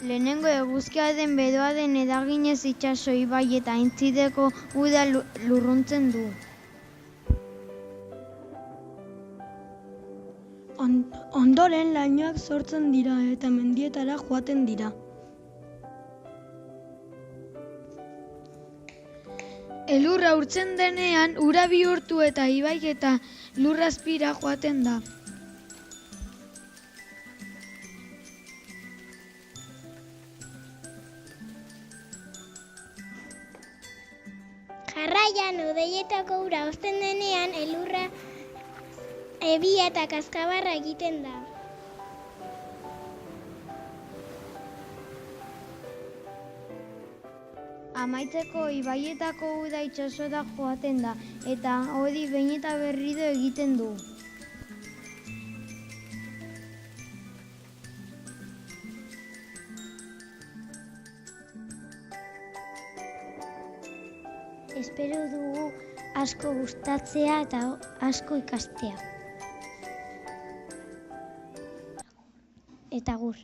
Lehenengo eguzkia den beroa den eraginez itsaso, ibai eta aintzireko uda lurruntzen du. Ondoren lainoak sortzen dira eta mendietara joaten dira. Elurra urtzen denean, ura bihurtu eta ibai eta lurrazpira joaten da. Jarraian, hodeietako ura hozten denean, elurra ebia eta kaskabarra egiten da. Amaitzeko ibaietako uda itsasora joaten da eta hori behin eta berriro egiten du. Espero dugu asko gustatzea eta asko ikastea. Eta agur.